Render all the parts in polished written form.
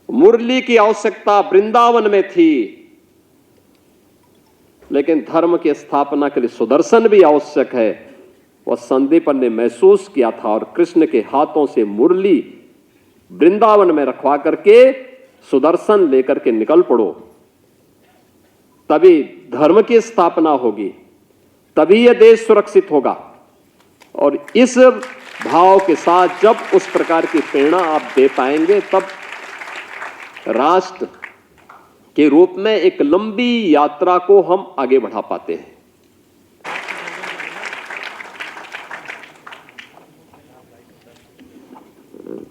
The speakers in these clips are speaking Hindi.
मुरली की आवश्यकता वृंदावन में थी, लेकिन धर्म की स्थापना के लिए सुदर्शन भी आवश्यक है। वह संदीपन ने महसूस किया था और कृष्ण के हाथों से मुरली वृंदावन में रखवा करके सुदर्शन लेकर के निकल पड़ो, तभी धर्म की स्थापना होगी, तभी यह देश सुरक्षित होगा। और इस भाव के साथ जब उस प्रकार की प्रेरणा आप दे पाएंगे, तब राष्ट्र के रूप में एक लंबी यात्रा को हम आगे बढ़ा पाते हैं।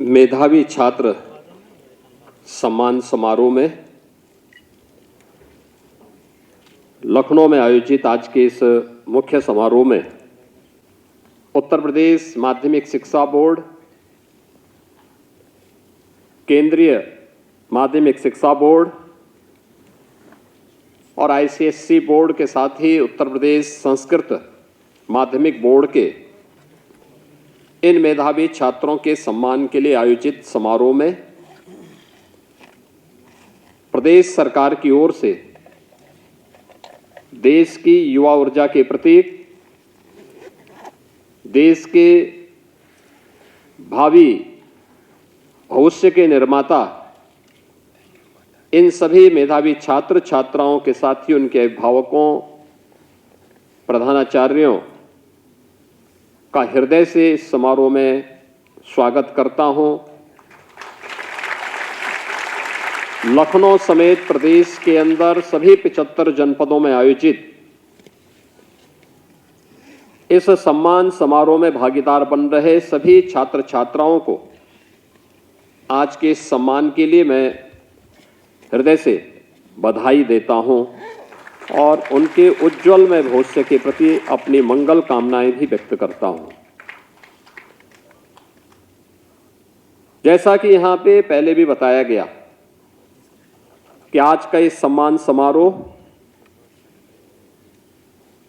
मेधावी छात्र सम्मान समारोह में लखनऊ में आयोजित आज के इस मुख्य समारोह में उत्तर प्रदेश माध्यमिक शिक्षा बोर्ड, केंद्रीय माध्यमिक शिक्षा बोर्ड और आईसीएसई बोर्ड के साथ ही उत्तर प्रदेश संस्कृत माध्यमिक बोर्ड के इन मेधावी छात्रों के सम्मान के लिए आयोजित समारोह में प्रदेश सरकार की ओर से देश की युवा ऊर्जा के प्रतीक, देश के भावी भविष्य के निर्माता, इन सभी मेधावी छात्र छात्राओं के साथ ही उनके अभिभावकों, प्रधानाचार्यों का हृदय से इस समारोह में स्वागत करता हूं। लखनऊ समेत प्रदेश के अंदर सभी 75 जनपदों में आयोजित इस सम्मान समारोह में भागीदार बन रहे सभी छात्र छात्राओं को आज के इस सम्मान के लिए मैं हृदय से बधाई देता हूं और उनके उज्जवल में भविष्य के प्रति अपनी मंगल कामनाएं भी व्यक्त करता हूं। जैसा कि यहां पे पहले भी बताया गया कि आज का इस सम्मान समारोह,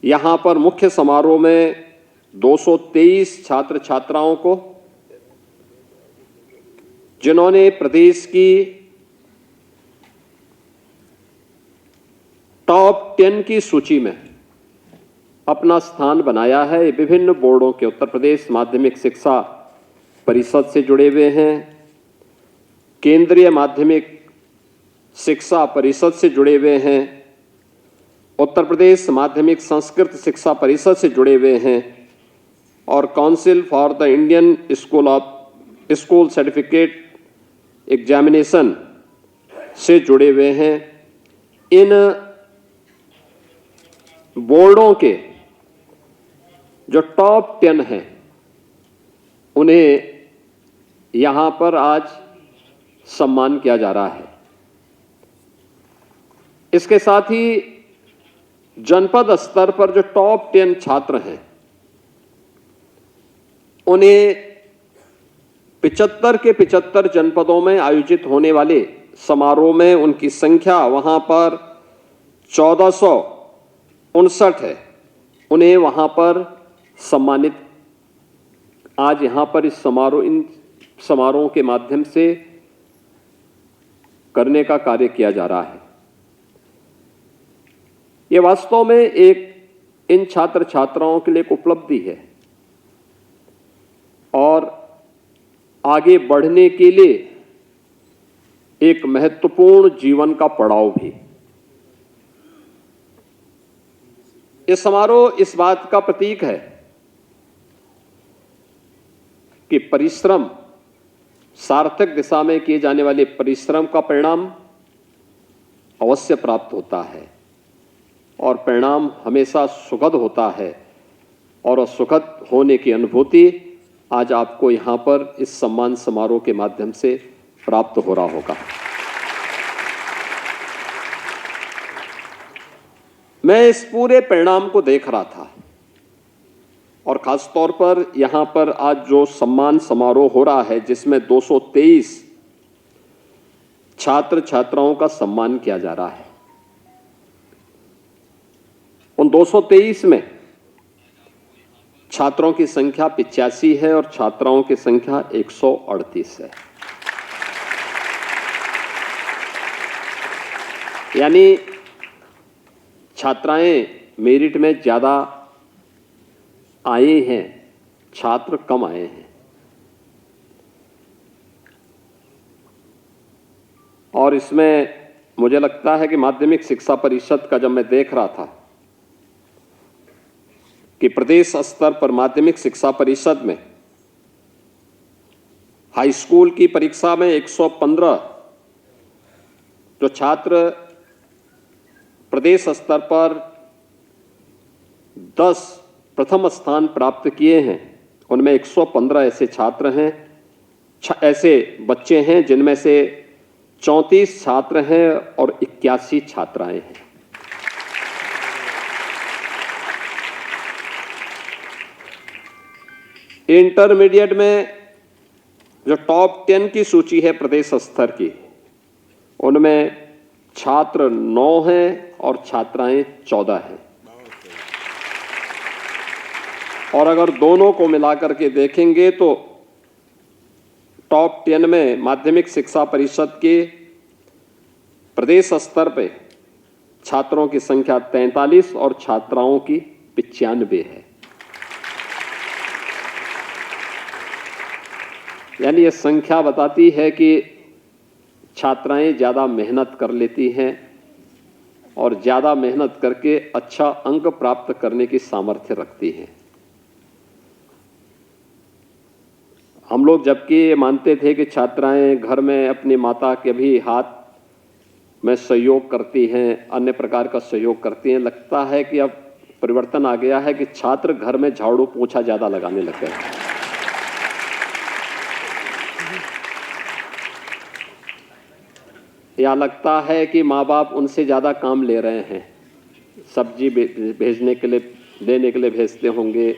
यहां पर मुख्य समारोह में 223 छात्र छात्राओं को, जिन्होंने प्रदेश की टॉप 10 की सूची में अपना स्थान बनाया है, विभिन्न बोर्डों के उत्तर प्रदेश माध्यमिक शिक्षा परिषद से जुड़े हुए हैं, केंद्रीय माध्यमिक शिक्षा परिषद से जुड़े हुए हैं, उत्तर प्रदेश माध्यमिक संस्कृत शिक्षा परिषद से जुड़े हुए हैं और council for the Indian school certificate examination से जुड़े हुए हैं। इन बोर्डों के जो टॉप 10 हैं, उन्हें यहां पर आज सम्मान किया जा रहा है। इसके साथ ही जनपद स्तर पर जो टॉप 10 छात्र हैं, उन्हें 75 के 75 जनपदों में आयोजित होने वाले समारोह में उनकी संख्या वहां पर 1459 है। उन्हें वहां पर सम्मानित आज यहां पर इस इन समारोह के माध्यम से करने का कार्य किया जा रहा है। यह वास्तव में एक इन छात्र छात्राओं के लिए एक उपलब्धि है और आगे बढ़ने के लिए एक महत्वपूर्ण जीवन का पड़ाव भी। यह समारोह इस बात का प्रतीक है कि परिश्रम, सार्थक दिशा में किए जाने वाले परिश्रम का परिणाम अवश्य प्राप्त होता है और परिणाम हमेशा सुखद होता है और सुखद होने की अनुभूति आज आपको यहां पर इस सम्मान समारोह के माध्यम से प्राप्त हो रहा होगा। मैं इस पूरे परिणाम को देख रहा था और खास तौर पर यहां पर आज जो सम्मान समारोह हो रहा है, जिसमें 223 छात्र छात्राओं का सम्मान किया जा रहा है। उन 223 में छात्रों की संख्या 85 है और छात्राओं की संख्या 138 है। यानी छात्राएं मेरिट में ज़्यादा आए हैं, छात्र कम आए हैं। और इसमें मुझे लगता है कि माध्यमिक शिक्षा परिषद का जब मैं देख रहा था कि प्रदेश स्तर पर माध्यमिक शिक्षा परिषद में हाई स्कूल की परीक्षा में 115 जो छात्र प्रदेश स्तर पर 10 प्रथम स्थान प्राप्त किए हैं, उनमें 115 ऐसे छात्र हैं, ऐसे बच्चे हैं जिनमें से 34 छात्र हैं और 81 छात्राएं हैं। इंटरमीडिएट में जो टॉप 10 की सूची है प्रदेश स्तर की, उनमें छात्र 9 हैं और छात्राएं 14 हैं। और अगर दोनों को मिलाकर के देखेंगे तो टॉप 10 में माध्यमिक शिक्षा परिषद के प्रदेश स्तर पे छात्रों की संख्या 43 और छात्राओं की 95 है। यानी ये संख्या बताती है कि छात्राएं ज़्यादा मेहनत कर लेती हैं और ज़्यादा मेहनत करके अच्छा अंक प्राप्त करने की सामर्थ्य रखती हैं। हम लोग जबकि ये मानते थे कि छात्राएं घर में अपनी माता के भी हाथ में सहयोग करती हैं, अन्य प्रकार का सहयोग करती हैं, लगता है कि अब परिवर्तन आ गया है कि छात्र घर में झाड़ू पोंछा ज़्यादा लगाने लग गए हैं। या लगता है कि माँ बाप उनसे ज़्यादा काम ले रहे हैं, सब्जी भेजने के लिए, देने के लिए भेजते होंगे,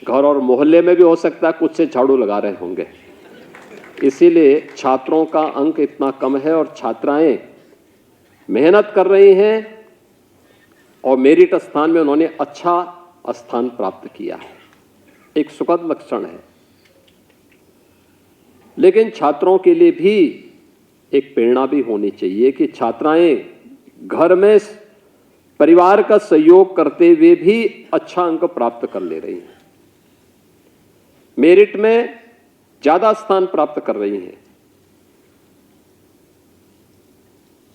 घर और मोहल्ले में भी हो सकता है कुछ से झाड़ू लगा रहे होंगे, इसीलिए छात्रों का अंक इतना कम है और छात्राएं मेहनत कर रही हैं और मेरिट स्थान में उन्होंने अच्छा स्थान प्राप्त किया है, एक सुखद लक्षण है। लेकिन छात्रों के लिए भी एक प्रेरणा भी होनी चाहिए कि छात्राएं घर में परिवार का सहयोग करते हुए भी अच्छा अंक प्राप्त कर ले रही हैं, मेरिट में ज्यादा स्थान प्राप्त कर रही हैं।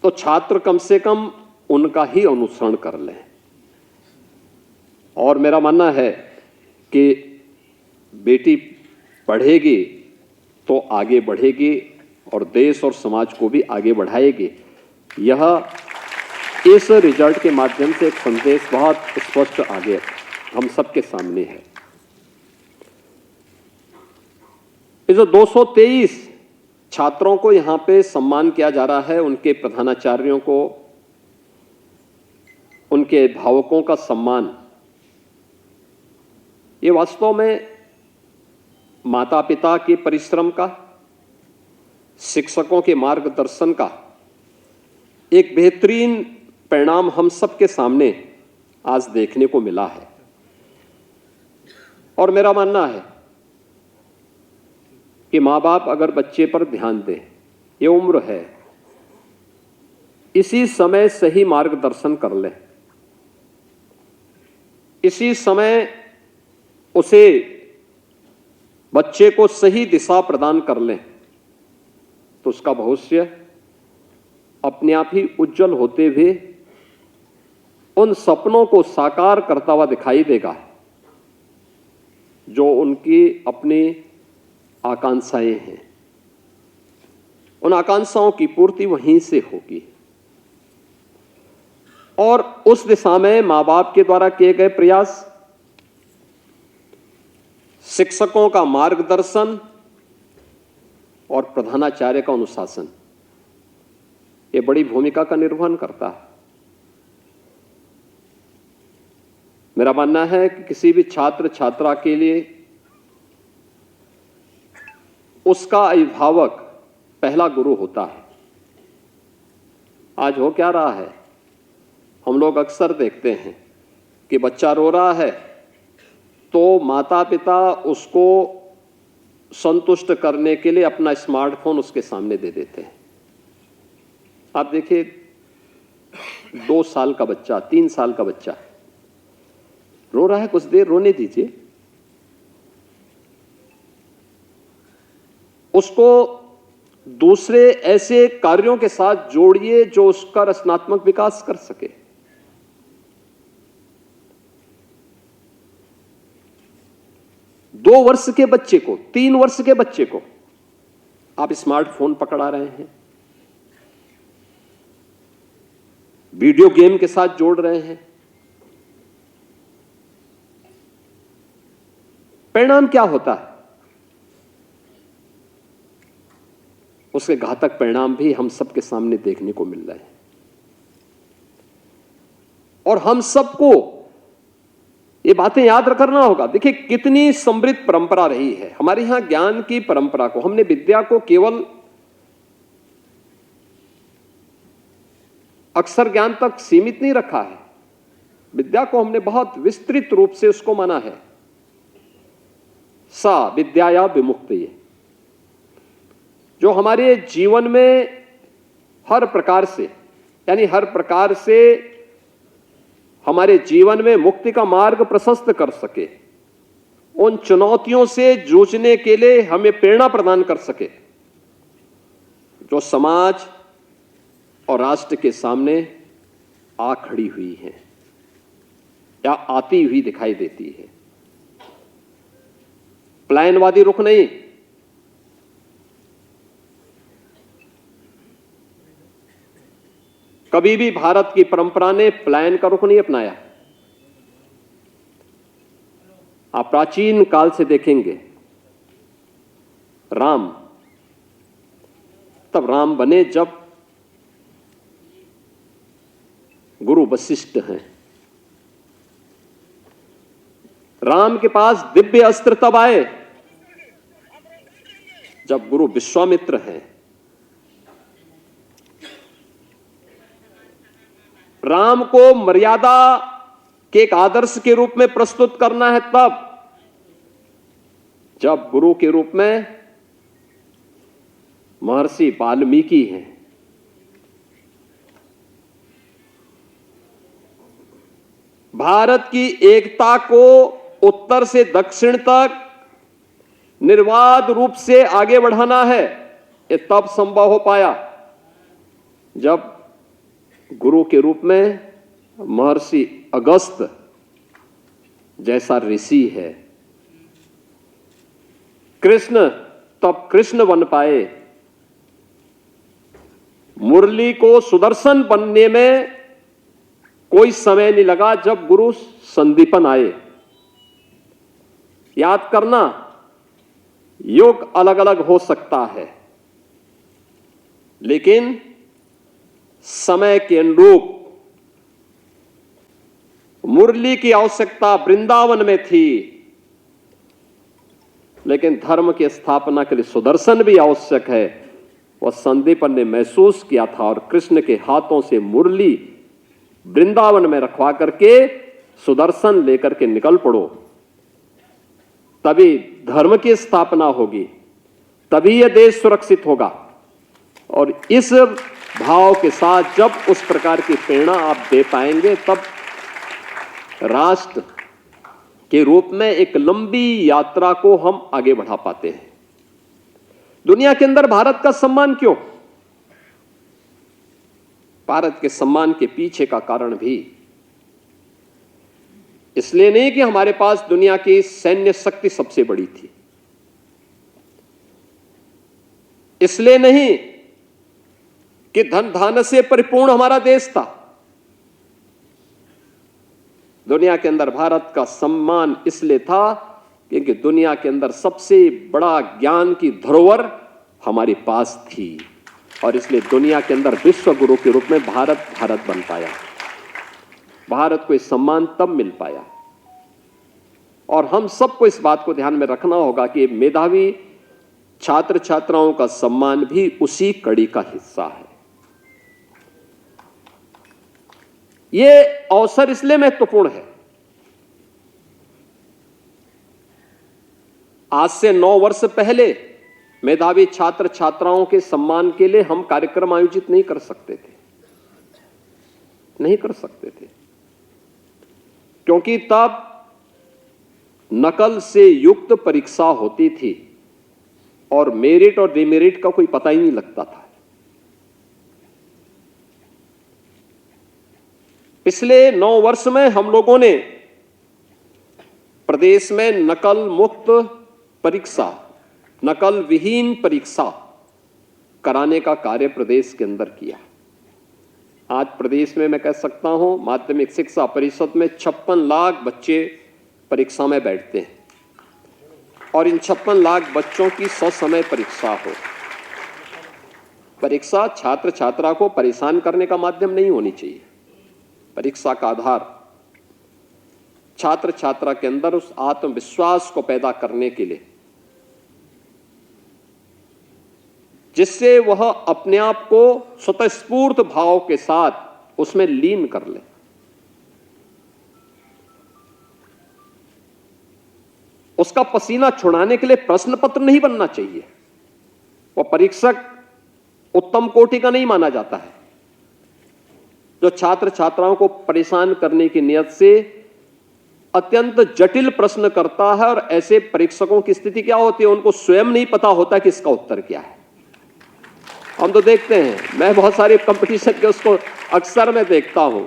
तो छात्र कम से कम उनका ही अनुसरण कर लें। और मेरा मानना है कि बेटी पढ़ेगी तो आगे बढ़ेगी और देश और समाज को भी आगे बढ़ाएगी। यह इस रिजल्ट के माध्यम से एक संदेश बहुत स्पष्ट आगे हम सबके सामने है। ये जो 223 छात्रों को यहां पे सम्मान किया जा रहा है, उनके प्रधानाचार्यों को, उनके अभिभावकों का सम्मान, ये वास्तव में माता पिता के परिश्रम का, शिक्षकों के मार्गदर्शन का एक बेहतरीन परिणाम हम सबके सामने आज देखने को मिला है। और मेरा मानना है कि माँ बाप अगर बच्चे पर ध्यान दें, ये उम्र है, इसी समय सही मार्गदर्शन कर लें, इसी समय उसे बच्चे को सही दिशा प्रदान कर लें, तो उसका भविष्य अपने आप ही उज्जवल होते हुए उन सपनों को साकार करता हुआ दिखाई देगा जो उनकी अपनी आकांक्षाएं हैं। उन आकांक्षाओं की पूर्ति वहीं से होगी और उस दिशा में मां बाप के द्वारा किए गए प्रयास, शिक्षकों का मार्गदर्शन और प्रधानाचार्य का अनुशासन, ये बड़ी भूमिका का निर्वहन करता है। मेरा मानना है कि किसी भी छात्र छात्रा के लिए उसका अभिभावक पहला गुरु होता है। आज हो क्या रहा है, हम लोग अक्सर देखते हैं कि बच्चा रो रहा है तो माता पिता उसको संतुष्ट करने के लिए अपना स्मार्टफोन उसके सामने दे देते हैं। आप देखिए 2 साल का बच्चा, 3 साल का बच्चा रो रहा है, कुछ देर रोने दीजिए, उसको दूसरे ऐसे कार्यों के साथ जोड़िए जो उसका रचनात्मक विकास कर सके। दो वर्ष के बच्चे को, 3 वर्ष के बच्चे को आप स्मार्टफोन पकड़ा रहे हैं, वीडियो गेम के साथ जोड़ रहे हैं। परिणाम क्या होता है? उसके घातक परिणाम भी हम सबके सामने देखने को मिल रहे हैं और हम सबको ये बातें याद रखना होगा। देखिए कितनी समृद्ध परंपरा रही है हमारे यहां, ज्ञान की परंपरा को हमने, विद्या को केवल अक्षर ज्ञान तक सीमित नहीं रखा है, विद्या को हमने बहुत विस्तृत रूप से उसको माना है। सा विद्याया विमुक्ति, जो हमारे जीवन में हर प्रकार से, यानी हर प्रकार से हमारे जीवन में मुक्ति का मार्ग प्रशस्त कर सके, उन चुनौतियों से जूझने के लिए हमें प्रेरणा प्रदान कर सके जो समाज और राष्ट्र के सामने आ खड़ी हुई है या आती हुई दिखाई देती है। प्लानवादी रुख नहीं, कभी भी भारत की परंपरा ने प्लान का रुख नहीं अपनाया। आप प्राचीन काल से देखेंगे, राम तब राम बने जब गुरु वशिष्ठ हैं। राम के पास दिव्य अस्त्र तब आए जब गुरु विश्वामित्र हैं। राम को मर्यादा के एक आदर्श के रूप में प्रस्तुत करना है तब जब गुरु के रूप में महर्षि वाल्मीकि हैं। भारत की एकता को उत्तर से दक्षिण तक निर्बाध रूप से आगे बढ़ाना है, ये तब संभव हो पाया जब गुरु के रूप में महर्षि अगस्त जैसा ऋषि है। कृष्ण तब कृष्ण बन पाए। मुरली को सुदर्शन बनने में कोई समय नहीं लगा जब गुरु संदीपन आए। याद करना, युग अलग अलग हो सकता है लेकिन समय के अनुरूप मुरली की आवश्यकता वृंदावन में थी, लेकिन धर्म की स्थापना के लिए सुदर्शन भी आवश्यक है। वह संदीपन ने महसूस किया था और कृष्ण के हाथों से मुरली वृंदावन में रखवा करके सुदर्शन लेकर के निकल पड़ो, तभी धर्म की स्थापना होगी, तभी यह देश सुरक्षित होगा। और इस भाव के साथ जब उस प्रकार की प्रेरणा आप दे पाएंगे तब राष्ट्र के रूप में एक लंबी यात्रा को हम आगे बढ़ा पाते हैं। दुनिया के अंदर भारत का सम्मान क्यों? भारत के सम्मान के पीछे का कारण भी इसलिए नहीं कि हमारे पास दुनिया की सैन्य शक्ति सबसे बड़ी थी, इसलिए नहीं कि धन धान्य से परिपूर्ण हमारा देश था। दुनिया के अंदर भारत का सम्मान इसलिए था क्योंकि दुनिया के अंदर सबसे बड़ा ज्ञान की धरोहर हमारे पास थी और इसलिए दुनिया के अंदर विश्व गुरु के रूप में भारत बन पाया। भारत को इस सम्मान तब मिल पाया और हम सबको इस बात को ध्यान में रखना होगा कि मेधावी छात्र छात्राओं का सम्मान भी उसी कड़ी का हिस्सा है। ये अवसर इसलिए महत्वपूर्ण है, आज से 9 वर्ष पहले मेधावी छात्र छात्राओं के सम्मान के लिए हम कार्यक्रम आयोजित नहीं कर सकते थे। नहीं कर सकते थे, क्योंकि तब नकल से युक्त परीक्षा होती थी और मेरिट और डिमेरिट का कोई पता ही नहीं लगता था। पिछले 9 वर्ष में हम लोगों ने प्रदेश में नकल मुक्त परीक्षा, नकल विहीन परीक्षा कराने का कार्य प्रदेश के अंदर किया। आज प्रदेश में मैं कह सकता हूं माध्यमिक शिक्षा परिषद में 56 लाख बच्चे परीक्षा में बैठते हैं और इन 56 लाख बच्चों की ससमय परीक्षा हो। परीक्षा छात्र छात्रा को परेशान करने का माध्यम नहीं होनी चाहिए। परीक्षा का आधार छात्र छात्रा के अंदर उस आत्मविश्वास को पैदा करने के लिए, जिससे वह अपने आप को स्वतःस्फूर्त भाव के साथ उसमें लीन कर ले। उसका पसीना छुड़ाने के लिए प्रश्न पत्र नहीं बनना चाहिए। वह परीक्षक उत्तम कोटि का नहीं माना जाता है जो छात्र छात्राओं को परेशान करने की नियत से अत्यंत जटिल प्रश्न करता है। और ऐसे परीक्षकों की स्थिति क्या होती है, उनको स्वयं नहीं पता होता कि इसका उत्तर क्या है। हम तो देखते हैं, मैं बहुत सारे कंपटीशन के उसको अक्सर मैं देखता हूं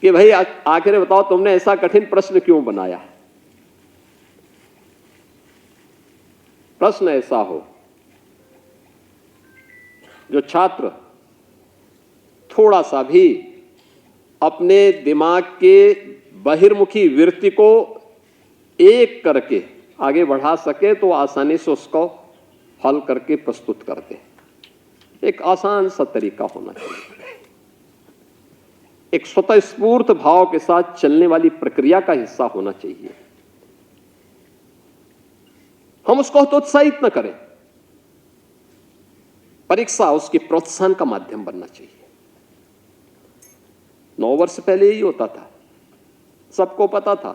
कि भाई आखिर बताओ तुमने ऐसा कठिन प्रश्न क्यों बनाया। प्रश्न ऐसा हो जो छात्र थोड़ा सा भी अपने दिमाग के बहिर्मुखी वृत्ति को एक करके आगे बढ़ा सके तो आसानी से उसको हल करके प्रस्तुत कर दे। एक आसान सा तरीका होना चाहिए, एक स्वतःस्फूर्त भाव के साथ चलने वाली प्रक्रिया का हिस्सा होना चाहिए। हम उसको हतोत्साहित न करें। परीक्षा उसके प्रोत्साहन का माध्यम बनना चाहिए। 9 वर्ष पहले यही होता था, सबको पता था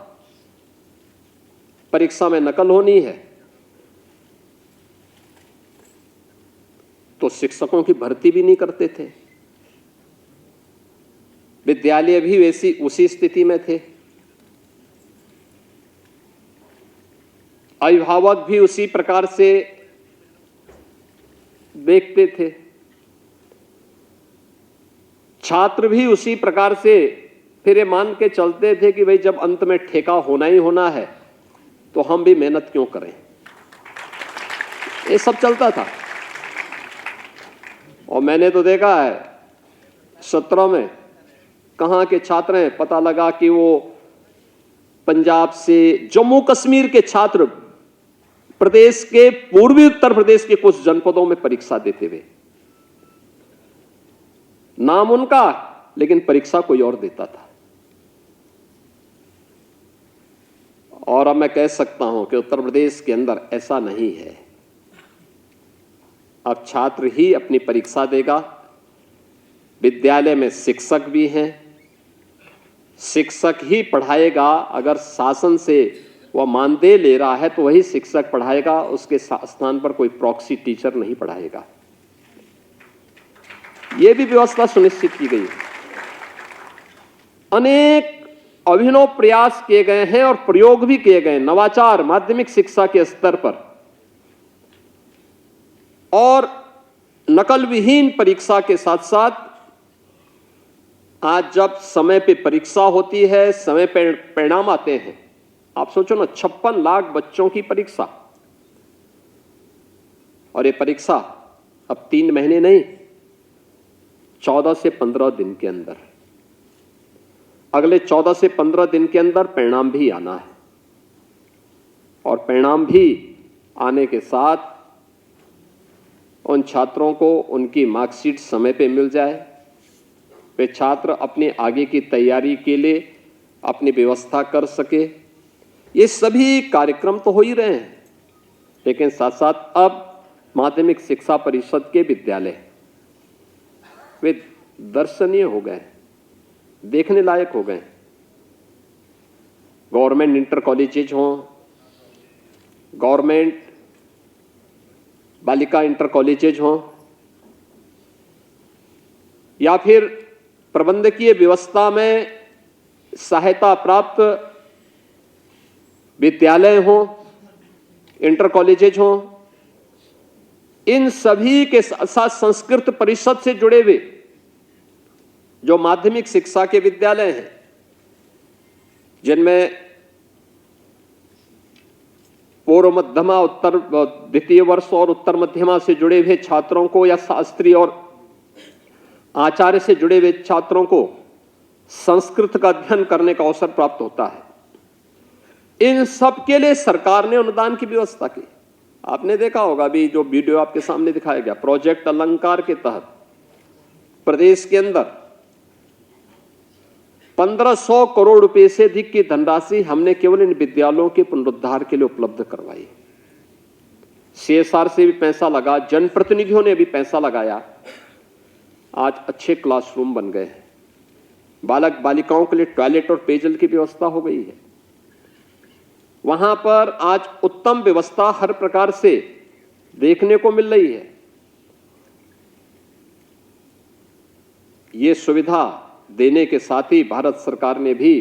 परीक्षा में नकल होनी है तो शिक्षकों की भर्ती भी नहीं करते थे। विद्यालय भी वैसी उसी स्थिति में थे, अभिभावक भी उसी प्रकार से देखते थे, छात्र भी उसी प्रकार से फिर ये मान के चलते थे कि भाई जब अंत में ठेका होना ही होना है तो हम भी मेहनत क्यों करें। ये सब चलता था। और मैंने तो देखा है 17 में कहां के छात्र हैं, पता लगा कि वो पंजाब से, जम्मू कश्मीर के छात्र प्रदेश के पूर्वी उत्तर प्रदेश के कुछ जनपदों में परीक्षा देते हुए, नाम उनका लेकिन परीक्षा कोई और देता था। और अब मैं कह सकता हूं कि उत्तर प्रदेश के अंदर ऐसा नहीं है। अब छात्र ही अपनी परीक्षा देगा। विद्यालय में शिक्षक भी हैं, शिक्षक ही पढ़ाएगा। अगर शासन से वह मानदेय ले रहा है तो वही शिक्षक पढ़ाएगा, उसके स्थान पर कोई प्रॉक्सी टीचर नहीं पढ़ाएगा। यह भी व्यवस्था सुनिश्चित की गई है। अनेक अभिनव प्रयास किए गए हैं और प्रयोग भी किए गए, नवाचार माध्यमिक शिक्षा के स्तर पर। और नकल विहीन परीक्षा के साथ साथ आज जब समय पे परीक्षा होती है, समय पे परिणाम आते हैं, आप सोचो ना 56 लाख बच्चों की परीक्षा। और ये परीक्षा अब 3 महीने नहीं, 14 से 15 दिन के अंदर, अगले 14 से 15 दिन के अंदर परिणाम भी आना है। और परिणाम भी आने के साथ उन छात्रों को उनकी मार्कशीट समय पे मिल जाए, वे छात्र अपने आगे की तैयारी के लिए अपनी व्यवस्था कर सके। ये सभी कार्यक्रम तो हो ही रहे हैं, लेकिन साथ साथ अब माध्यमिक शिक्षा परिषद के विद्यालय वे दर्शनीय हो गए, देखने लायक हो गए। गवर्नमेंट इंटर कॉलेजेज हों, गवर्नमेंट बालिका इंटर कॉलेजेज हों, या फिर प्रबंधकीय व्यवस्था में सहायता प्राप्त विद्यालय हों, इंटर कॉलेजेज हों, इन सभी के साथ संस्कृत परिषद से जुड़े हुए जो माध्यमिक शिक्षा के विद्यालय हैं, जिनमें पूर्व मध्यमा, उत्तर द्वितीय वर्ष और उत्तर मध्यमा से जुड़े हुए छात्रों को या शास्त्री और आचार्य से जुड़े हुए छात्रों को संस्कृत का अध्ययन करने का अवसर प्राप्त होता है। इन सब के लिए सरकार ने अनुदान की व्यवस्था की। आपने देखा होगा अभी जो वीडियो आपके सामने दिखाया गया, प्रोजेक्ट अलंकार के तहत प्रदेश के अंदर 1500 करोड़ रुपए से अधिक की धनराशि हमने केवल इन विद्यालयों के पुनरुद्धार के लिए उपलब्ध करवाई। सीएसआर से भी पैसा लगा, जनप्रतिनिधियों ने भी पैसा लगाया। आज अच्छे क्लासरूम बन गए हैं, बालक बालिकाओं के लिए टॉयलेट और पेयजल की व्यवस्था हो गई है। वहां पर आज उत्तम व्यवस्था हर प्रकार से देखने को मिल रही है। ये सुविधा देने के साथ ही भारत सरकार ने भी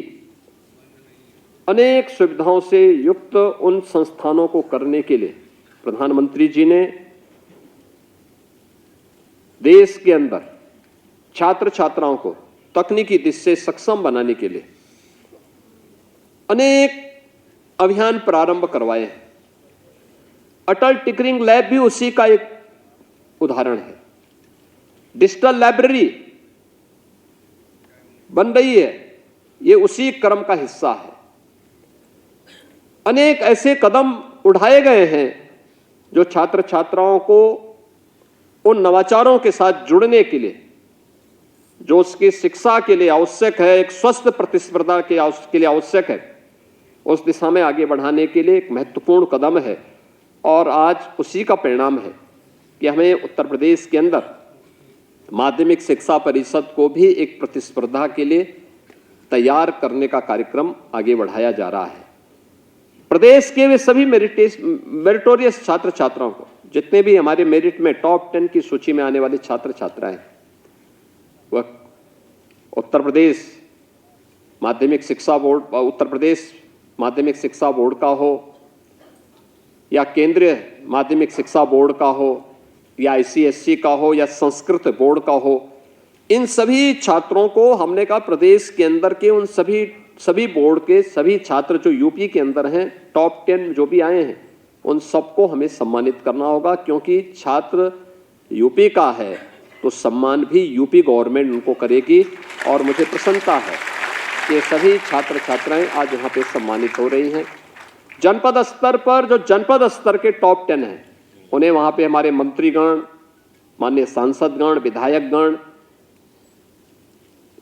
अनेक सुविधाओं से युक्त उन संस्थानों को करने के लिए प्रधानमंत्री जी ने देश के अंदर छात्र छात्राओं को तकनीकी दृष्टि से सक्षम बनाने के लिए अनेक अभियान प्रारंभ करवाए हैं। अटल टिंकरिंग लैब भी उसी का एक उदाहरण है। डिजिटल लाइब्रेरी बन रही है, ये उसी क्रम का हिस्सा है। अनेक ऐसे कदम उठाए गए हैं जो छात्र छात्राओं को उन नवाचारों के साथ जुड़ने के लिए, जो उसकी शिक्षा के लिए आवश्यक है, एक स्वस्थ प्रतिस्पर्धा के लिए आवश्यक है, उस दिशा में आगे बढ़ाने के लिए एक महत्वपूर्ण कदम है। और आज उसी का परिणाम है कि हमें उत्तर प्रदेश के अंदर माध्यमिक शिक्षा परिषद को भी एक प्रतिस्पर्धा के लिए तैयार करने का कार्यक्रम आगे बढ़ाया जा रहा है। प्रदेश के वे सभी मेरिटोरियस छात्र छात्राओं को, जितने भी हमारे मेरिट में टॉप 10 की सूची में आने वाले छात्र छात्राएं, वह उत्तर प्रदेश माध्यमिक शिक्षा बोर्ड, उत्तर प्रदेश माध्यमिक शिक्षा बोर्ड का हो या केंद्रीय माध्यमिक शिक्षा बोर्ड का हो या आईसीएसई का हो या संस्कृत बोर्ड का हो, इन सभी छात्रों को हमने कहा प्रदेश के अंदर के उन सभी बोर्ड के सभी छात्र जो यूपी के अंदर हैं, टॉप 10 जो भी आए हैं, उन सबको हमें सम्मानित करना होगा। क्योंकि छात्र यूपी का है तो सम्मान भी यूपी गवर्नमेंट उनको करेगी। और मुझे प्रसन्नता है कि सभी छात्र छात्राएं आज यहाँ पे सम्मानित हो रही हैं। जनपद स्तर पर जो जनपद स्तर के टॉप 10 हैं, उन्हें वहां पे हमारे मंत्रीगण, माननीय सांसदगण, विधायकगण,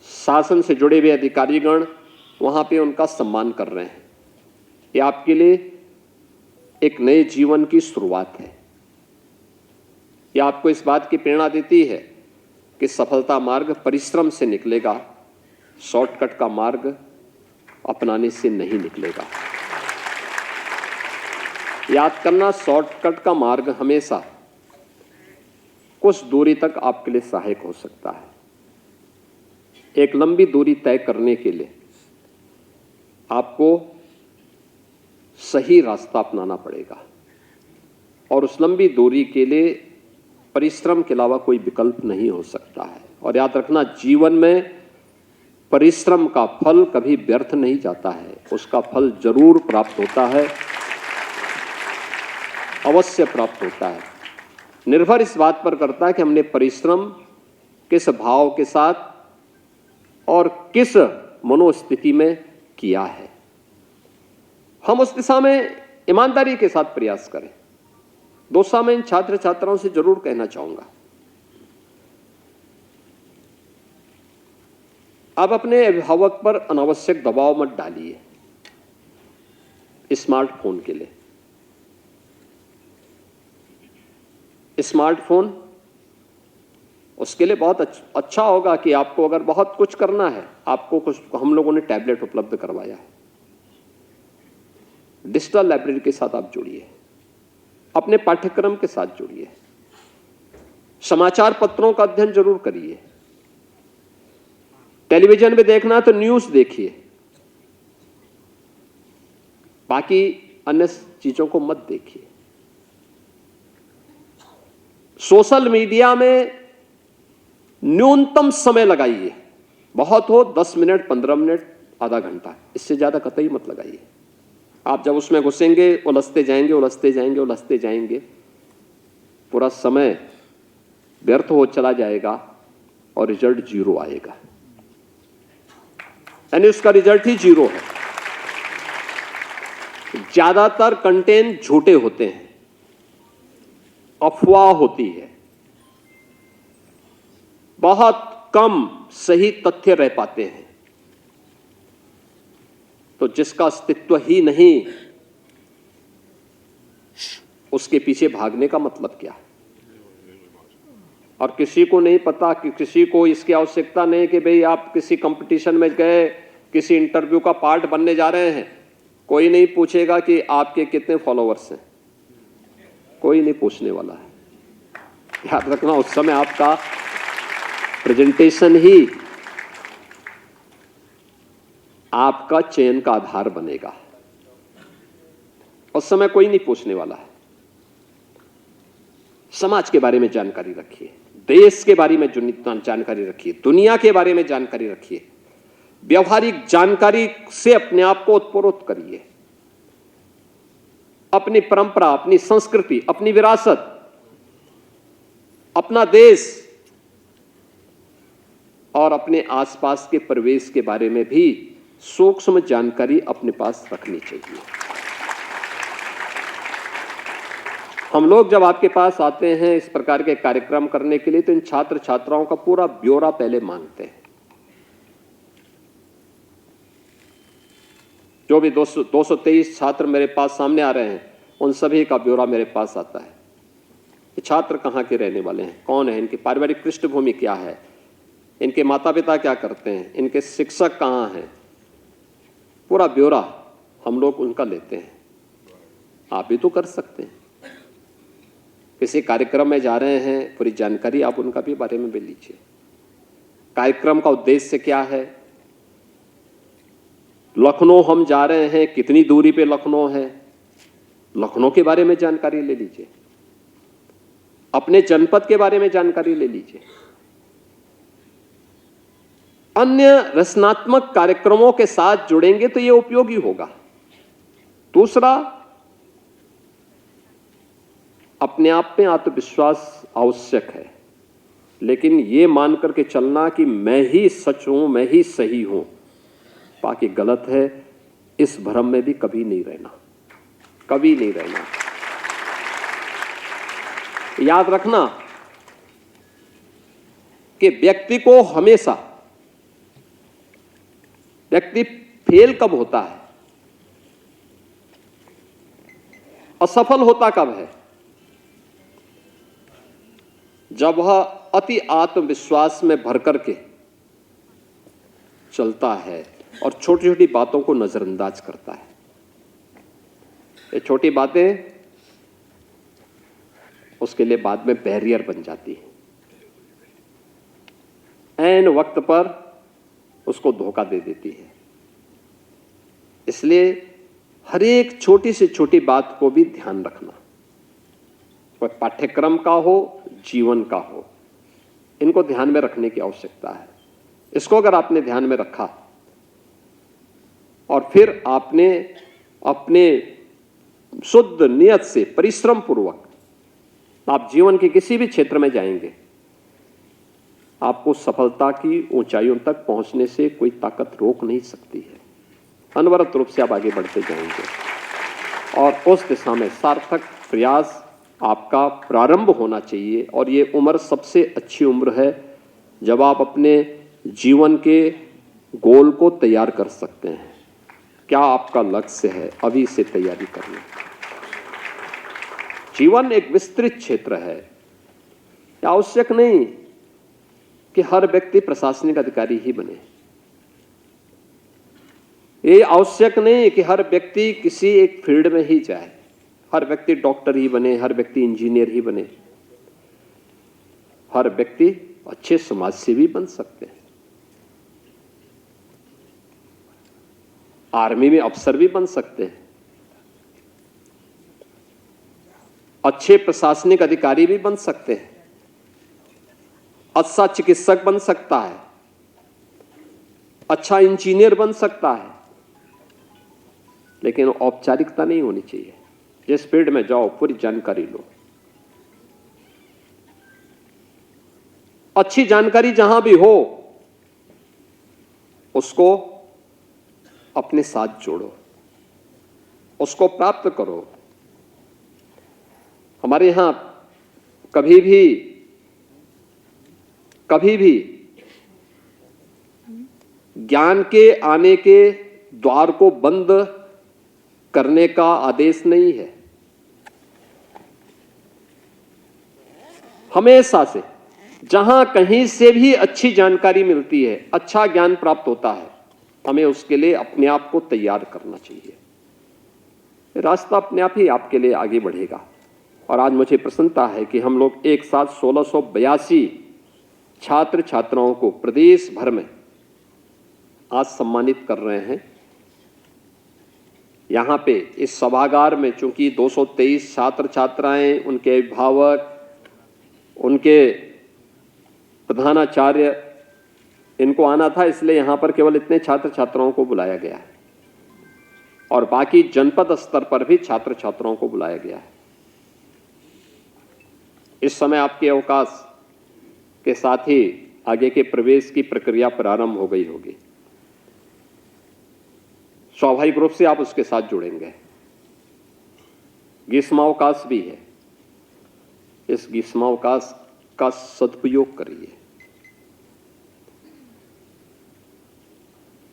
शासन से जुड़े हुए अधिकारीगण वहां पे उनका सम्मान कर रहे हैं। ये आपके लिए एक नए जीवन की शुरुआत है। ये आपको इस बात की प्रेरणा देती है कि सफलता मार्ग परिश्रम से निकलेगा, शॉर्टकट का मार्ग अपनाने से नहीं निकलेगा। याद करना, शॉर्टकट का मार्ग हमेशा कुछ दूरी तक आपके लिए सहायक हो सकता है। एक लंबी दूरी तय करने के लिए आपको सही रास्ता अपनाना पड़ेगा और उस लंबी दूरी के लिए परिश्रम के अलावा कोई विकल्प नहीं हो सकता है। और याद रखना, जीवन में परिश्रम का फल कभी व्यर्थ नहीं जाता है, उसका फल जरूर प्राप्त होता है, अवश्य प्राप्त होता है। निर्भर इस बात पर करता है कि हमने परिश्रम किस भाव के साथ और किस मनोस्थिति में किया है। हम उस दिशा में ईमानदारी के साथ प्रयास करें। दोस्तों, मैं इन छात्र छात्राओं से जरूर कहना चाहूंगा, आप अपने अभिभावक पर अनावश्यक दबाव मत डालिए स्मार्टफोन के लिए। स्मार्टफोन उसके लिए बहुत अच्छा होगा कि आपको अगर बहुत कुछ करना है, आपको कुछ, हम लोगों ने टैबलेट उपलब्ध करवाया है। डिजिटल लाइब्रेरी के साथ आप जुड़िए, अपने पाठ्यक्रम के साथ जुड़िए, समाचार पत्रों का अध्ययन जरूर करिए। टेलीविजन में देखना है तो न्यूज देखिए, बाकी अन्य चीजों को मत देखिए। सोशल मीडिया में न्यूनतम समय लगाइए, बहुत हो 10 मिनट, 15 मिनट, आधा घंटा, इससे ज्यादा कतई मत लगाइए। आप जब उसमें घुसेंगे उलझते जाएंगे, उलझते जाएंगे, उलझते जाएंगे, पूरा समय व्यर्थ हो चला जाएगा और रिजल्ट जीरो आएगा, यानी उसका रिजल्ट ही जीरो है। ज्यादातर कंटेंट झूठे होते हैं, अफवाह होती है, बहुत कम सही तथ्य रह पाते हैं। तो जिसका अस्तित्व ही नहीं, उसके पीछे भागने का मतलब क्या? और किसी को नहीं पता कि किसी को इसकी आवश्यकता नहीं कि भाई आप किसी कंपटीशन में गए, किसी इंटरव्यू का पार्ट बनने जा रहे हैं, कोई नहीं पूछेगा कि आपके कितने फॉलोवर्स हैं, कोई नहीं पूछने वाला है। याद रखना, उस समय आपका प्रेजेंटेशन ही आपका चयन का आधार बनेगा। उस समय कोई नहीं पूछने वाला है। समाज के बारे में जानकारी रखिए, देश के बारे में जानकारी रखिए, दुनिया के बारे में जानकारी रखिए, व्यवहारिक जानकारी से अपने आप को उत्प्रोत करिए। अपनी परंपरा, अपनी संस्कृति, अपनी विरासत, अपना देश और अपने आसपास के परिवेश के बारे में भी सूक्ष्म जानकारी अपने पास रखनी चाहिए। हम लोग जब आपके पास आते हैं इस प्रकार के कार्यक्रम करने के लिए, तो इन छात्र छात्राओं का पूरा ब्यौरा पहले मांगते हैं। जो भी 223 छात्र मेरे पास सामने आ रहे हैं, उन सभी का ब्यौरा मेरे पास आता है। ये छात्र कहाँ के रहने वाले हैं, कौन है, इनकी पारिवारिक पृष्ठभूमि क्या है, इनके माता पिता क्या करते हैं, इनके शिक्षक कहाँ हैं, पूरा ब्यौरा हम लोग उनका लेते हैं। आप भी तो कर सकते हैं। किसी कार्यक्रम में जा रहे हैं, पूरी जानकारी आप उनका भी बारे में ले लीजिए। कार्यक्रम का उद्देश्य क्या है, लखनऊ हम जा रहे हैं, कितनी दूरी पे लखनऊ है, लखनऊ के बारे में जानकारी ले लीजिए। अपने जनपद के बारे में जानकारी ले लीजिए। अन्य रचनात्मक कार्यक्रमों के साथ जुड़ेंगे तो यह उपयोगी होगा। दूसरा, अपने आप में आत्मविश्वास आवश्यक है, लेकिन यह मान करके चलना कि मैं ही सच हूं, मैं ही सही हूं, बाकी गलत है, इस भ्रम में भी कभी नहीं रहना, कभी नहीं रहना। याद रखना कि व्यक्ति फेल कब होता है, असफल होता कब है, जब वह अति आत्मविश्वास में भर करके चलता है और छोटी छोटी बातों को नजरअंदाज करता है। ये छोटी बातें उसके लिए बाद में बैरियर बन जाती है, ऐन वक्त पर उसको धोखा दे देती है। इसलिए हर एक छोटी से छोटी बात को भी ध्यान रखना, कोई पाठ्यक्रम का हो, जीवन का हो, इनको ध्यान में रखने की आवश्यकता है। इसको अगर आपने ध्यान में रखा और फिर आपने अपने शुद्ध नियत से परिश्रम पूर्वक आप जीवन के किसी भी क्षेत्र में जाएंगे, आपको सफलता की ऊंचाइयों तक पहुंचने से कोई ताकत रोक नहीं सकती है। अनवरत रूप से आप आगे बढ़ते जाएंगे और उस दिशा में सार्थक प्रयास आपका प्रारंभ होना चाहिए। और ये उम्र सबसे अच्छी उम्र है जब आप अपने जीवन के गोल को तैयार कर सकते हैं। क्या आपका लक्ष्य है, अभी से तैयारी करना। जीवन एक विस्तृत क्षेत्र है। आवश्यक नहीं कि हर व्यक्ति प्रशासनिक अधिकारी ही बने, ये आवश्यक नहीं कि हर व्यक्ति किसी एक फील्ड में ही जाए, हर व्यक्ति डॉक्टर ही बने, हर व्यक्ति इंजीनियर ही बने। हर व्यक्ति अच्छे समाज सेवी बन सकते हैं। आर्मी में अफसर भी बन सकते हैं, अच्छे प्रशासनिक अधिकारी भी बन सकते हैं, अच्छा चिकित्सक बन सकता है, अच्छा इंजीनियर बन सकता है, लेकिन औपचारिकता नहीं होनी चाहिए। जिस फील्ड में जाओ पूरी जानकारी लो। अच्छी जानकारी जहां भी हो उसको अपने साथ जोड़ो, उसको प्राप्त करो। हमारे यहां कभी भी ज्ञान के आने के द्वार को बंद करने का आदेश नहीं है। हमेशा से जहां कहीं से भी अच्छी जानकारी मिलती है, अच्छा ज्ञान प्राप्त होता है, हमें उसके लिए अपने आप को तैयार करना चाहिए। रास्ता अपने आप ही आपके लिए आगे बढ़ेगा। और आज मुझे प्रसन्नता है कि हम लोग एक साथ 1682 छात्र छात्राओं को प्रदेश भर में आज सम्मानित कर रहे हैं। यहाँ पे इस सभागार में चूंकि 223 छात्र छात्राएं, उनके अभिभावक, उनके प्रधानाचार्य, इनको आना था, इसलिए यहाँ पर केवल इतने छात्र छात्राओं को बुलाया गया है और बाकी जनपद स्तर पर भी छात्र छात्राओं को बुलाया गया है। इस समय आपके अवकाश के साथ ही आगे के प्रवेश की प्रक्रिया प्रारंभ हो गई होगी। स्वाभाविक रूप से आप उसके साथ जुड़ेंगे। ग्रीष्मावकाश भी है, इस ग्रीष्मावकाश का सदुपयोग करिए।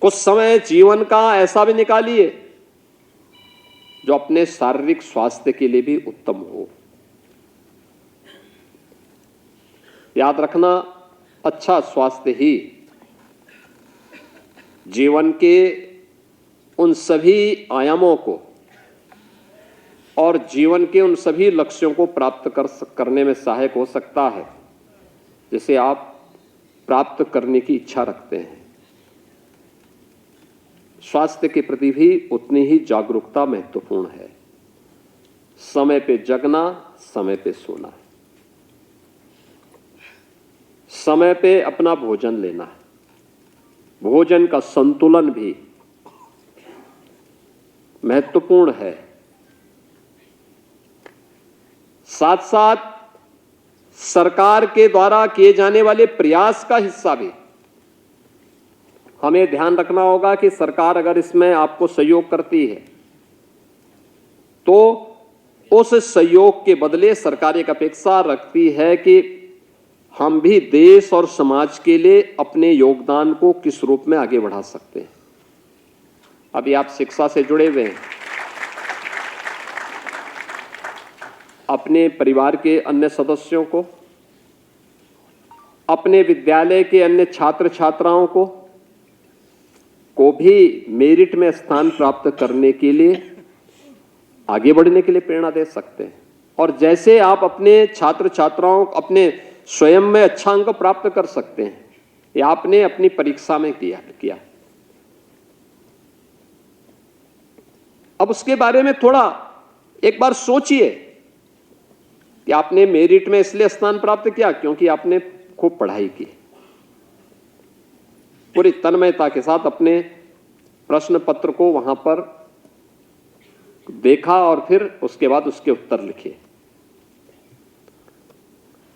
कुछ समय जीवन का ऐसा भी निकालिए जो अपने शारीरिक स्वास्थ्य के लिए भी उत्तम हो। याद रखना, अच्छा स्वास्थ्य ही जीवन के उन सभी आयामों को और जीवन के उन सभी लक्ष्यों को प्राप्त करने में सहायक हो सकता है जिसे आप प्राप्त करने की इच्छा रखते हैं। स्वास्थ्य के प्रति भी उतनी ही जागरूकता महत्वपूर्ण है। समय पे जगना, समय पे सोना, समय पे अपना भोजन लेना, भोजन का संतुलन भी महत्वपूर्ण है। साथ साथ सरकार के द्वारा किए जाने वाले प्रयास का हिस्सा भी हमें ध्यान रखना होगा कि सरकार अगर इसमें आपको सहयोग करती है तो उस सहयोग के बदले सरकार एक अपेक्षा रखती है कि हम भी देश और समाज के लिए अपने योगदान को किस रूप में आगे बढ़ा सकते हैं। अभी आप शिक्षा से जुड़े हुए हैं, अपने परिवार के अन्य सदस्यों को, अपने विद्यालय के अन्य छात्र छात्राओं को भी मेरिट में स्थान प्राप्त करने के लिए, आगे बढ़ने के लिए प्रेरणा दे सकते हैं। और जैसे आप अपने छात्र छात्राओं अपने स्वयं में अच्छा अंक प्राप्त कर सकते हैं, ये आपने अपनी परीक्षा में किया। अब उसके बारे में थोड़ा एक बार सोचिए कि आपने मेरिट में इसलिए स्थान प्राप्त किया क्योंकि आपने खूब पढ़ाई की, पूरी तन्मयता के साथ अपने प्रश्न पत्र को वहां पर देखा और फिर उसके बाद उसके उत्तर लिखे।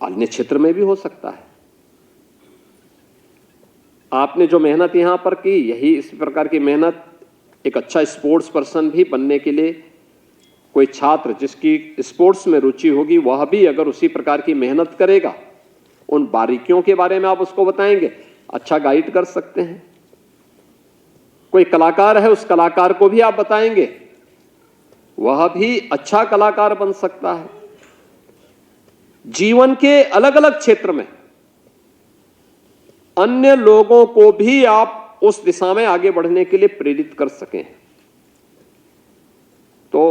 अन्य क्षेत्र में भी हो सकता है। आपने जो मेहनत यहां पर की, यही इस प्रकार की मेहनत एक अच्छा स्पोर्ट्स पर्सन भी बनने के लिए, कोई छात्र जिसकी स्पोर्ट्स में रुचि होगी वह भी अगर उसी प्रकार की मेहनत करेगा, उन बारीकियों के बारे में आप उसको बताएंगे, अच्छा गाइड कर सकते हैं। कोई कलाकार है, उस कलाकार को भी आप बताएंगे, वह भी अच्छा कलाकार बन सकता है। जीवन के अलग अलग क्षेत्र में अन्य लोगों को भी आप उस दिशा में आगे बढ़ने के लिए प्रेरित कर सकें तो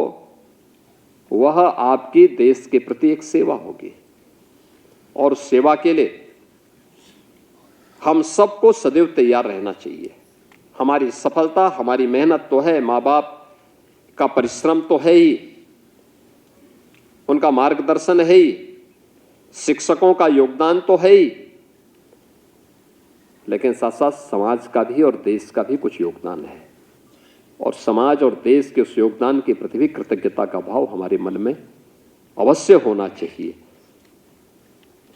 वह आपकी देश के प्रति एक सेवा होगी। और सेवा के लिए हम सबको सदैव तैयार रहना चाहिए। हमारी सफलता, हमारी मेहनत तो है, माँ बाप का परिश्रम तो है ही, उनका मार्गदर्शन है ही, शिक्षकों का योगदान तो है ही, लेकिन साथ साथ समाज का भी और देश का भी कुछ योगदान है। और समाज और देश के उस योगदान के प्रति भी कृतज्ञता का भाव हमारे मन में अवश्य होना चाहिए।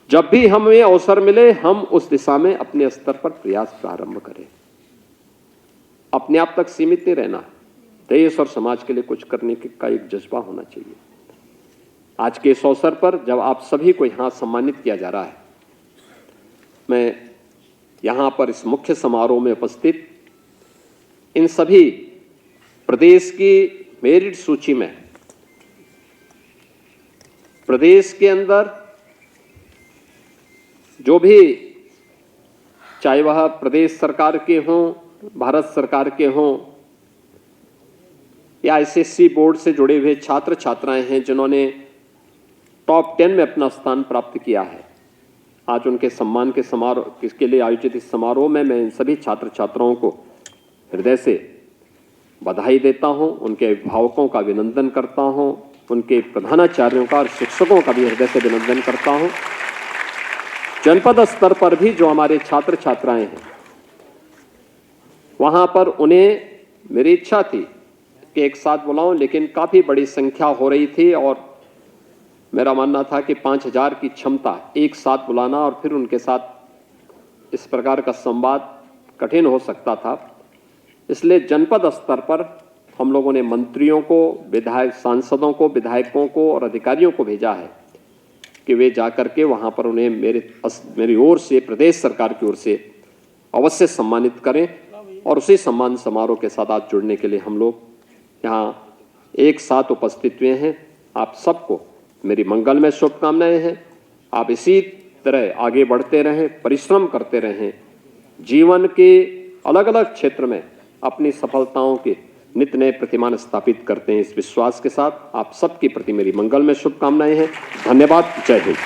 जब भी हमें अवसर मिले, हम उस दिशा में अपने स्तर पर प्रयास प्रारंभ करें। अपने आप तक सीमित नहीं रहना, देश और समाज के लिए कुछ करने का एक जज्बा होना चाहिए। आज के इस अवसर पर जब आप सभी को यहां सम्मानित किया जा रहा है, मैं यहां पर इस मुख्य समारोह में उपस्थित इन सभी प्रदेश की मेरिट सूची में प्रदेश के अंदर जो भी, चाहे वह प्रदेश सरकार के हों, भारत सरकार के हों, या एसएससी बोर्ड से जुड़े हुए छात्र छात्राएं हैं जिन्होंने टॉप 10 में अपना स्थान प्राप्त किया है, आज उनके सम्मान के समारोह के लिए आयोजित इस समारोह में मैं इन सभी छात्र छात्राओं को हृदय से बधाई देता हूं, उनके अभिभावकों का अभिनंदन करता हूं, उनके प्रधानाचार्यों का और शिक्षकों का भी हृदय से अभिनंदन करता हूं। जनपद स्तर पर भी जो हमारे छात्र छात्राएं हैं, वहां पर उन्हें, मेरी इच्छा थी कि एक साथ बुलाऊं, लेकिन काफी बड़ी संख्या हो रही थी और मेरा मानना था कि 5000 की क्षमता एक साथ बुलाना और फिर उनके साथ इस प्रकार का संवाद कठिन हो सकता था। इसलिए जनपद स्तर पर हम लोगों ने मंत्रियों को, विधायक, सांसदों को, विधायकों को और अधिकारियों को भेजा है कि वे जाकर के वहां पर उन्हें मेरी ओर से, प्रदेश सरकार की ओर से अवश्य सम्मानित करें। और उसी सम्मान समारोह के साथ आज जुड़ने के लिए हम लोग यहाँ एक साथ उपस्थित हुए हैं। आप सबको मेरी मंगलमय शुभकामनाएं हैं। आप इसी तरह आगे बढ़ते रहें, परिश्रम करते रहें, जीवन के अलग अलग क्षेत्र में अपनी सफलताओं के नित नए प्रतिमान स्थापित करते हैं। इस विश्वास के साथ आप सबके प्रति मेरी मंगलमय शुभकामनाएं हैं। धन्यवाद। जय हिंद।